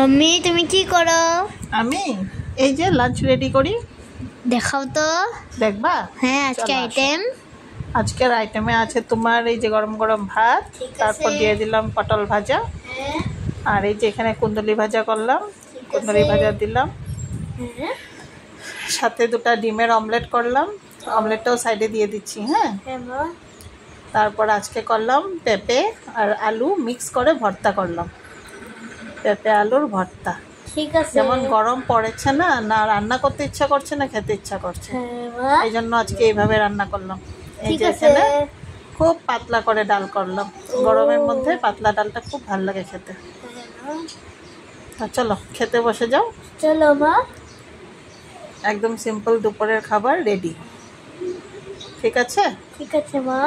Mummy তুমি কি করো? আমি এই যে লাঞ্চ রেডি করি। দেখাও তো। দেখবা? হ্যাঁ, আজকে আইটেম। আজকের আইটেমে আছে তোমার এই যে গরম গরম ভাত, তারপর দিয়ে দিলাম পটল ভাজা, আর এই যে এখানে কুন্দুলি ভাজা করলাম, কুন্দুলি ভাজা দিলাম, সাথে দুটো ডিমের অমলেট করলাম, অমলেটটাও সাইডে দিয়ে দিচ্ছি। হ্যাঁ, তারপর আজকে করলাম পেঁপে আর আলু মিক্স করে ভর্তা করলাম, পেঁপে আলুর ভর্তা। ঠিক আছে। যেমন গরম পড়েছে না, না রান্না করতে ইচ্ছা করছে না খেতে ইচ্ছা করছে, এই জন্য আজকে এইভাবে রান্না করলাম। এই যে এখানে খুব পাতলা করে ডাল করলাম, গরমের মধ্যে পাতলা ডালটা খুব ভালো লাগে খেতে। চলো খেতে বসে যাও। চলো মা। একদম সিম্পল দুপুরের খাবার রেডি। ঠিক আছে? ঠিক আছে মা।